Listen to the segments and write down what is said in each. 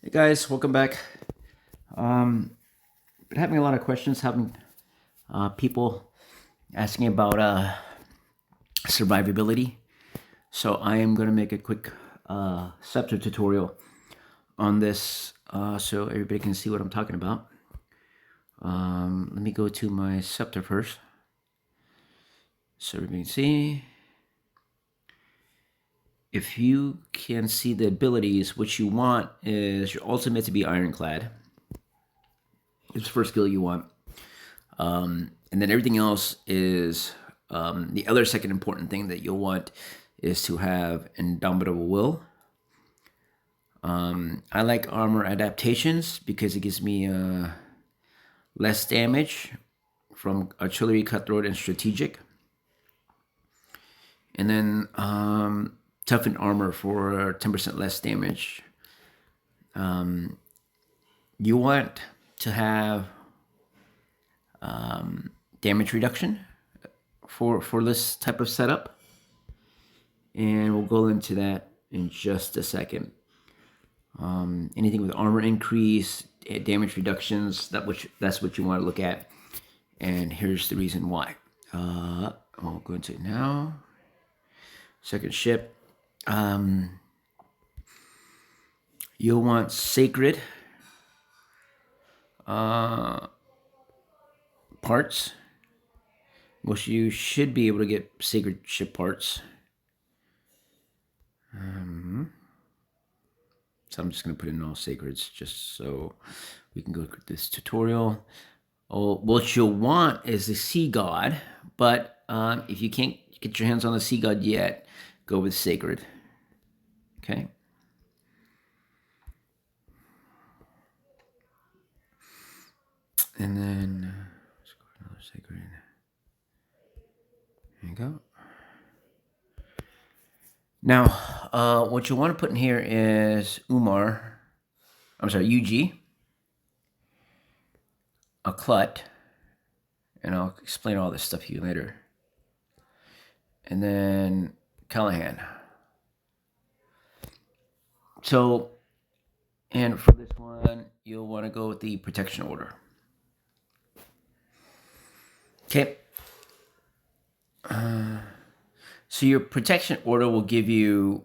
Hey guys, welcome back. Been having a lot of questions, having people asking about survivability. So I am going to make a quick Scepter tutorial on this so everybody can see what I'm talking about. Let me go to my Scepter first so everybody can see. If you can see the abilities, what you want is your ultimate to be ironclad. It's the first skill you want. And then everything else is the other second important thing that you'll want is to have indomitable will. I like armor adaptations because it gives me less damage from artillery, cutthroat, and strategic. And then toughened armor for 10% less damage. You want to have damage reduction for this type of setup, and we'll go into that in just a second. Anything with armor increase, damage reductions, that's what you want to look at, and here's the reason why. I'll go into it now. Second ship. You'll want sacred parts. Most of you should be able to get sacred ship parts. So I'm just going to put in all sacreds just so we can go through this tutorial. Oh, what you'll want is the sea god, but if you can't get your hands on the sea god yet, go with sacred. Okay. And then let's go with another sacred. There you go. Now, what you want to put in here is UG, a Clut, and I'll explain all this stuff to you later. And then Callahan. So, and for this one, you'll want to go with the protection order. Okay. So your protection order will give you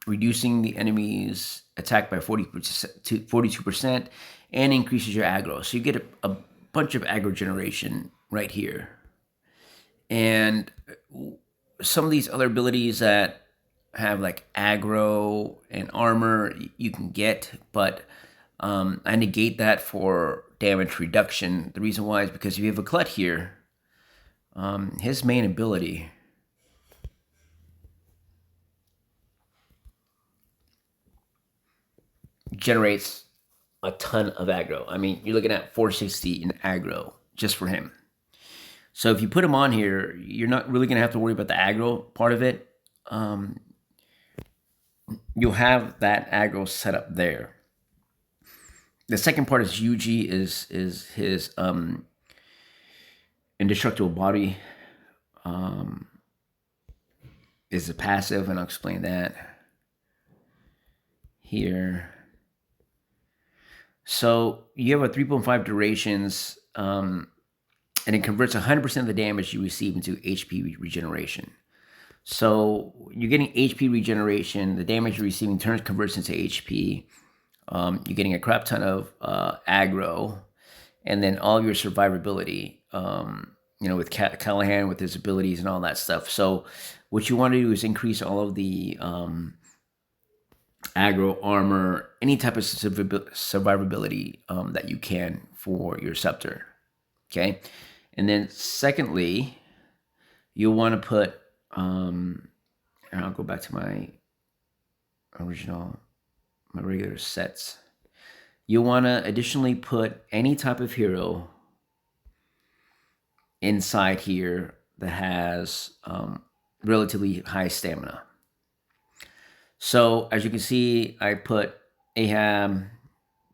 reducing the enemy's attack by 40% to 42% and increases your aggro. So you get a bunch of aggro generation right here. And some of these other abilities that have like aggro and armor you can get, but I negate that for damage reduction. The reason why is because if you have a Clut here, his main ability generates a ton of aggro. I mean, you're looking at 460 in aggro just for him. So if you put him on here, you're not really going to have to worry about the aggro part of it. You'll have that aggro set up there. The second part is UG is his indestructible body is a passive, and I'll explain that here. So you have a 3.5 durations, and it converts 100% of the damage you receive into HP regeneration. So you're getting HP regeneration. The damage you're receiving converts into HP. You're getting a crap ton of aggro, and then all your survivability. With Callahan with his abilities and all that stuff. So what you want to do is increase all of the aggro, armor, any type of survivability that you can for your Scepter. Okay. And then secondly, you'll want to put, and I'll go back to my regular sets. You'll want to additionally put any type of hero inside here that has relatively high stamina. So as you can see, I put Ahab,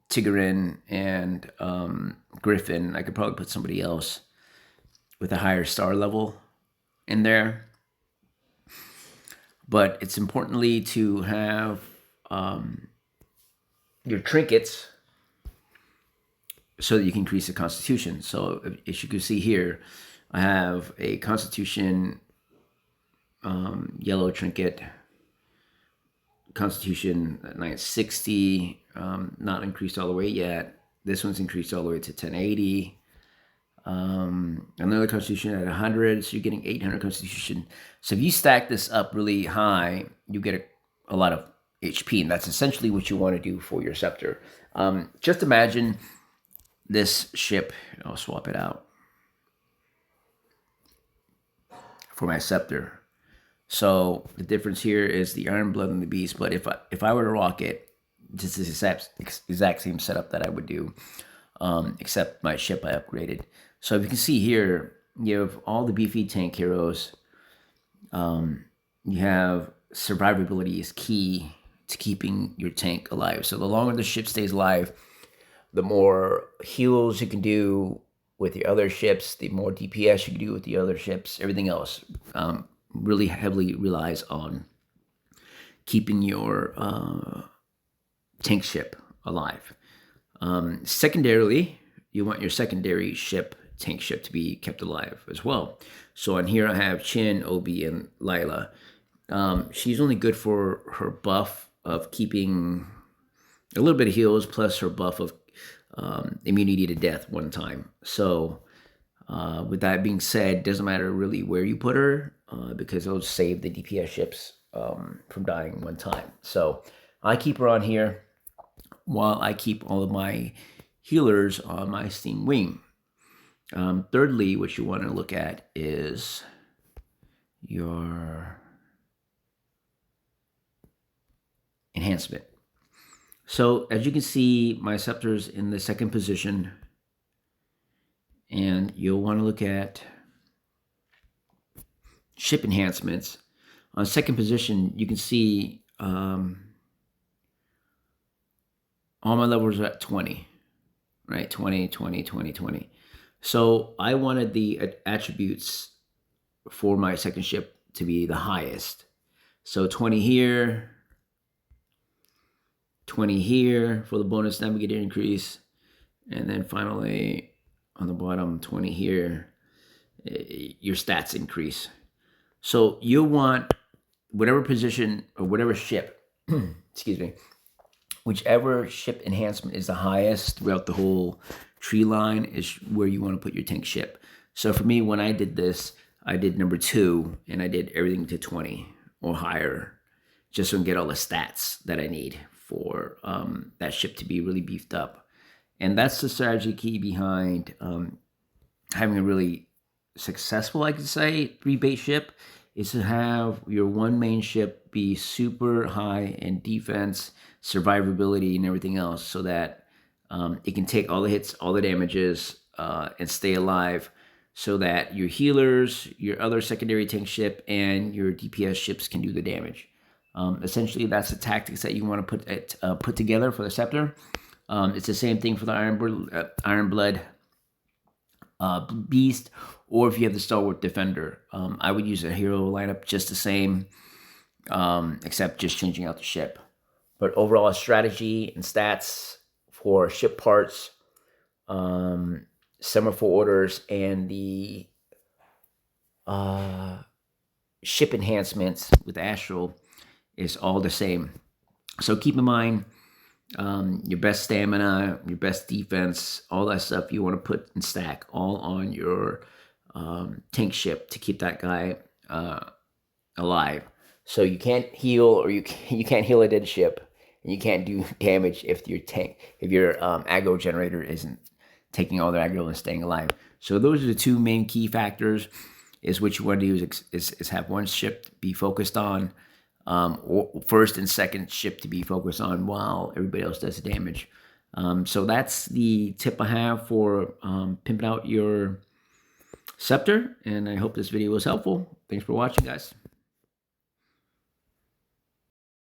Tigrin, and Griffin. I could probably put somebody else with a higher star level in there. But it's importantly to have your trinkets so that you can increase the constitution. So as you can see here, I have a constitution yellow trinket, constitution 960, not increased all the way yet. This one's increased all the way to 1080. Another constitution at 100, so you're getting 800 constitution. So if you stack this up really high, you get a lot of HP, and that's essentially what you want to do for your scepter. Just imagine this ship. I'll swap it out for my scepter. So the difference here is the Iron Blood and the Beast. But if I were to rock it, just the exact same setup that I would do, except my ship I upgraded. So if you can see here, you have all the beefy tank heroes. You have survivability is key to keeping your tank alive. So the longer the ship stays alive, the more heals you can do with your other ships, the more DPS you can do with the other ships. Everything else really heavily relies on keeping your tank ship alive. Secondarily, you want your secondary ship, tank ship, to be kept alive as well. So on here I have Chin, Obi, and Lila. She's only good for her buff of keeping a little bit of heals plus her buff of immunity to death one time. So with that being said, doesn't matter really where you put her because it'll save the DPS ships from dying one time. So I keep her on here while I keep all of my healers on my Steam Wing. Thirdly, what you want to look at is your enhancement. So as you can see, my Scepter's in the second position, and you'll want to look at ship enhancements. On second position, you can see all my levels are at 20, right? 20, 20, 20, 20. So I wanted the attributes for my second ship to be the highest. So 20 here, 20 here for the bonus navigator increase, and then finally on the bottom 20 here, your stats increase. So you'll want whatever position or whatever ship, excuse me, whichever ship enhancement is the highest throughout the whole tree line is where you want to put your tank ship. So for me, when I did this, I did number 2, and I did everything to 20 or higher, just so I can get all the stats that I need for that ship to be really beefed up. And that's the strategy key behind having a really successful, I could say, 3-base ship, is to have your one main ship be super high in defense, survivability, and everything else, so that it can take all the hits, all the damages, and stay alive, so that your healers, your other secondary tank ship, and your DPS ships can do the damage. Essentially, that's the tactics that you want to put together for the Scepter. It's the same thing for the Iron Blood Beast, or if you have the Stalwart Defender. I would use a hero lineup just the same, except just changing out the ship. But overall, strategy and stats for ship parts, semaphore orders, and the ship enhancements with Astral is all the same. So keep in mind your best stamina, your best defense, all that stuff you want to put and stack all on your tank ship to keep that guy alive. So you can't heal, or you can't heal a dead ship, and you can't do damage if your aggro generator isn't taking all their aggro and staying alive. So those are the two main key factors. Is what you want to do is have one ship be focused on, or first and second ship to be focused on while everybody else does the damage. So that's the tip I have for pimping out your Scepter, and I hope this video was helpful. Thanks for watching, guys.